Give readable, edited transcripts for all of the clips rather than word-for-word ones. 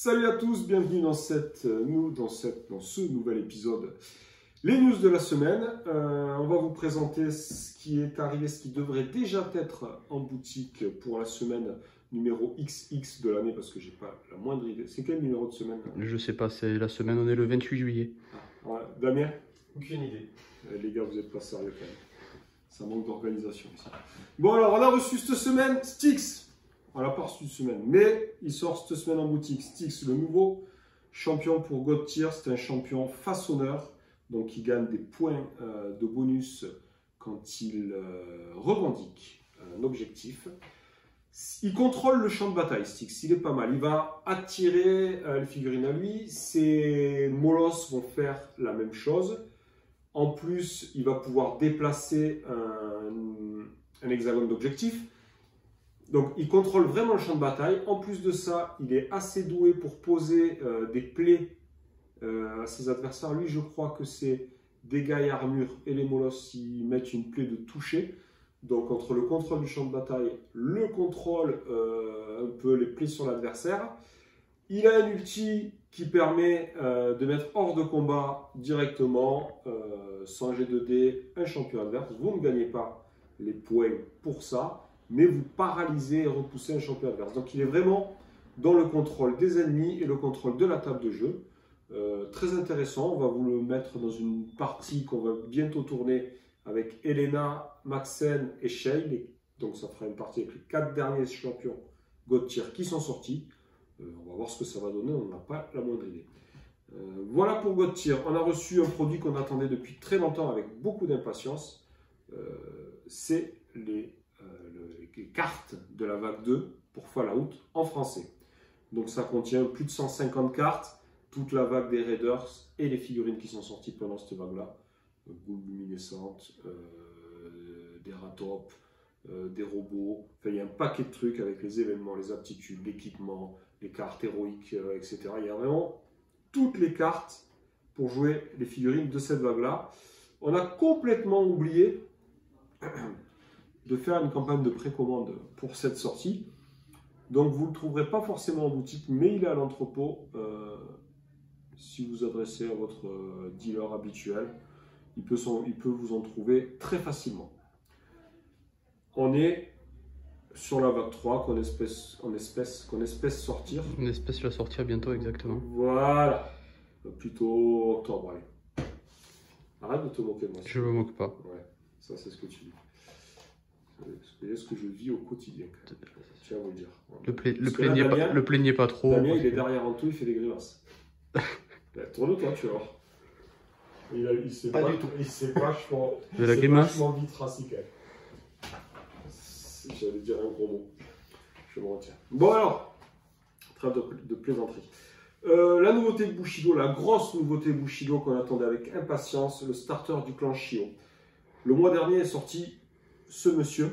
Salut à tous, bienvenue dans ce nouvel épisode. Les news de la semaine, on va vous présenter ce qui est arrivé, ce qui devrait déjà être en boutique pour la semaine numéro XX de l'année, parce que j'ai pas la moindre idée. C'est quel numéro de semaine? Je sais pas, c'est la semaine, on est le 28 juillet. Ah, ouais. Damien? Aucune idée. Les gars, vous n'êtes pas sérieux quand même. Ça manque d'organisation ici. Bon alors, on a reçu cette semaine Styx. On l'a pas reçu cette semaine, mais il sort cette semaine en boutique. Styx, le nouveau champion pour God Tier. C'est un champion façonneur, donc il gagne des points de bonus quand il revendique un objectif. Il contrôle le champ de bataille, Styx, il est pas mal. Il va attirer les figurines à lui. Ses molosses vont faire la même chose. En plus, il va pouvoir déplacer un hexagone d'objectif. Donc, il contrôle vraiment le champ de bataille. En plus de ça, il est assez doué pour poser des plaies à ses adversaires. Lui, je crois que c'est dégâts et armure et les molosses, ils mettent une plaie de toucher. Donc, entre le contrôle du champ de bataille, le contrôle un peu les plaies sur l'adversaire, il a un ulti qui permet de mettre hors de combat directement, sans G2D, un champion adverse. Vous ne gagnez pas les points pour ça, mais vous paralysez et repoussez un champion adverse. Donc il est vraiment dans le contrôle des ennemis et le contrôle de la table de jeu. Très intéressant, on va vous le mettre dans une partie qu'on va bientôt tourner avec Elena, Maxen et Shane. Donc ça fera une partie avec les 4 derniers champions God Tier qui sont sortis. On va voir ce que ça va donner, on n'a pas la moindre idée. Voilà pour God Tier. On a reçu un produit qu'on attendait depuis très longtemps avec beaucoup d'impatience. C'est les cartes de la vague 2 pour Fallout en français. Donc ça contient plus de 150 cartes, toute la vague des Raiders et les figurines qui sont sorties pendant cette vague-là. Goules luminescentes, des ratopes, des robots. Enfin, il y a un paquet de trucs avec les événements, les aptitudes, l'équipement, les cartes héroïques, etc. Il y a vraiment toutes les cartes pour jouer les figurines de cette vague-là. On a complètement oublié de faire une campagne de précommande pour cette sortie. Donc vous ne le trouverez pas forcément en boutique, mais il est à l'entrepôt. Si vous adressez à votre dealer habituel, il peut vous en trouver très facilement. On est sur la vague 3 qu'on espèce sortir. On espèce la sortir bientôt, exactement. Voilà. Plutôt octobre, allez. Arrête de te moquer de moi. Je me moque pas. Ouais, ça c'est ce que tu dis. C'est ce que je vis au quotidien. Je tiens à vous le dire. Le plaignez pas trop. Damien, il est derrière en tout, il fait des grimaces. Tourne-toi, tu vois. Il s'est Pas du tout. Il s'est vachement, De la grimace. vachement vite raciqué. J'allais dire un gros mot. Je me retiens. Bon alors, trêve de plaisanterie. La nouveauté de Bushido, la grosse nouveauté Bushido qu'on attendait avec impatience, le starter du clan Shio. Le mois dernier est sorti ce monsieur,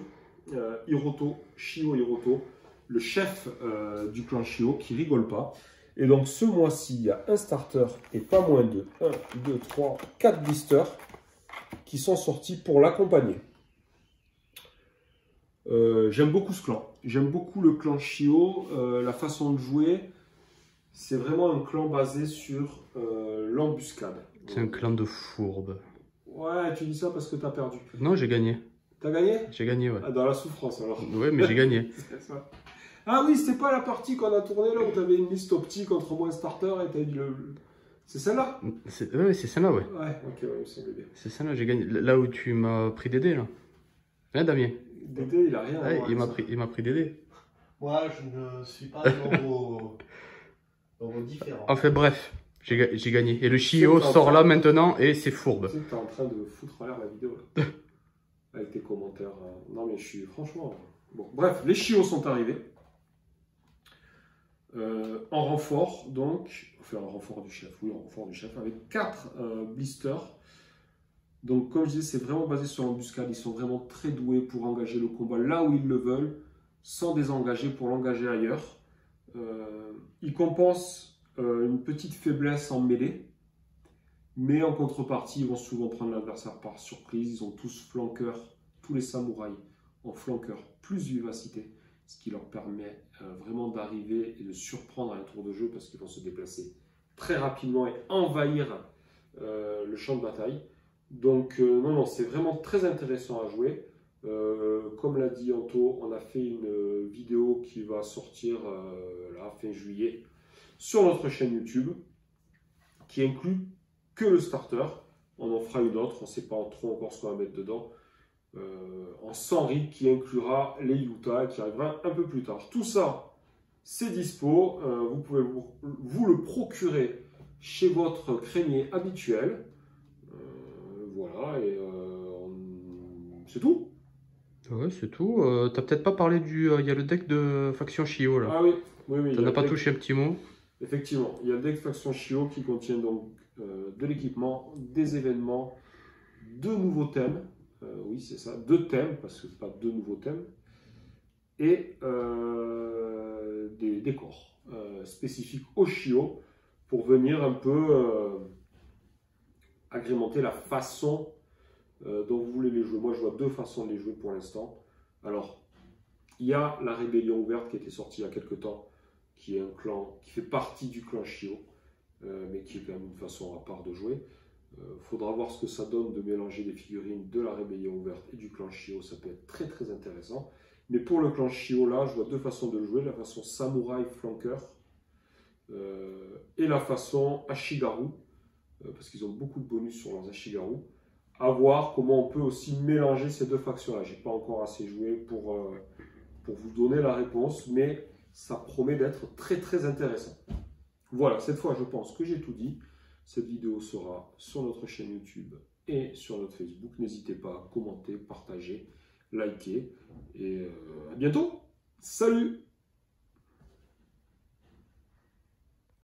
Shio Hiroto, le chef du clan Shio, qui rigole pas. Et donc ce mois-ci, il y a un starter et pas moins de 1, 2, 3, 4 blisters qui sont sortis pour l'accompagner. J'aime beaucoup ce clan. J'aime beaucoup le clan Shio, la façon de jouer. C'est vraiment un clan basé sur l'embuscade. C'est un clan de fourbes. Ouais, tu dis ça parce que tu as perdu. Non, j'ai gagné. T'as gagné? J'ai gagné, ouais. Ah, dans la souffrance alors. Ouais, mais j'ai gagné. Ah oui, c'était pas la partie qu'on a tournée là où tu avais une liste optique entre moi et starter et tu as dit le... C'est celle-là? Ouais, c'est celle-là, ouais. Ouais, ok, ouais, il me semble bien. C'est celle-là, j'ai gagné. Là où tu m'as pris Dédé, là. Hein, Damien? Dédé, il a rien à Ouais, voir il m'a pris Dédé. Moi, je ne suis pas dans vos différents. Enfin, bref, j'ai gagné. Et le Shio sort là maintenant et c'est fourbe. Tu sais que t'es en train de foutre en l'air la vidéo là. Avec tes commentaires. Non mais je suis franchement... Bon, bref, les Shio sont arrivés. En renfort, donc, enfin en renfort du chef, oui, en renfort du chef, avec 4 blisters. Donc, comme je disais, c'est vraiment basé sur l'embuscade. Ils sont vraiment très doués pour engager le combat là où ils le veulent, sans désengager pour l'engager ailleurs. Ils compensent une petite faiblesse en mêlée, mais en contrepartie, ils vont souvent prendre l'adversaire par surprise. Ils ont tous flanqueurs, tous les samouraïs en flanqueur, plus vivacité. ce qui leur permet vraiment d'arriver et de surprendre à un tour de jeu parce qu'ils vont se déplacer très rapidement et envahir le champ de bataille. Donc non, c'est vraiment très intéressant à jouer. Comme l'a dit Anto, on a fait une vidéo qui va sortir là, fin juillet sur notre chaîne YouTube qui inclut que le starter. On en fera une autre, on ne sait pas trop encore ce qu'on va mettre dedans. En 100 rigs qui inclura les Utah et qui arrivera un peu plus tard. Tout ça, c'est dispo. Vous pouvez vous le procurer chez votre crémier habituel. Voilà, et c'est tout. Ouais, c'est tout. T'as peut-être pas parlé du... Il y a le deck de faction Shio là. Ah oui, oui. T'en as pas touché un petit mot? Effectivement, il y a le deck faction Shio qui contient donc de l'équipement, des événements, deux nouveaux thèmes. Oui, c'est ça, deux thèmes, parce que c'est pas deux nouveaux thèmes. Et des décors spécifiques au Shio pour venir un peu agrémenter la façon dont vous voulez les jouer. Moi, je vois deux façons de les jouer pour l'instant. Alors, il y a la Rébellion ouverte qui était sortie il y a quelques temps, qui est un clan qui fait partie du clan Shio, mais qui est quand même une façon à part de jouer. Faudra voir ce que ça donne de mélanger des figurines de la Rébellion ouverte et du clan Shio. Ça peut être très très intéressant. Mais pour le clan Shio, là, je vois deux façons de le jouer. La façon Samouraï Flanqueur et la façon Ashigaru, parce qu'ils ont beaucoup de bonus sur leurs Ashigaru. À voir comment on peut aussi mélanger ces deux factions-là. Je n'ai pas encore assez joué pour vous donner la réponse, mais ça promet d'être très très intéressant. Voilà, cette fois, je pense que j'ai tout dit. Cette vidéo sera sur notre chaîne YouTube et sur notre Facebook. N'hésitez pas à commenter, partager, liker. Et à bientôt. Salut!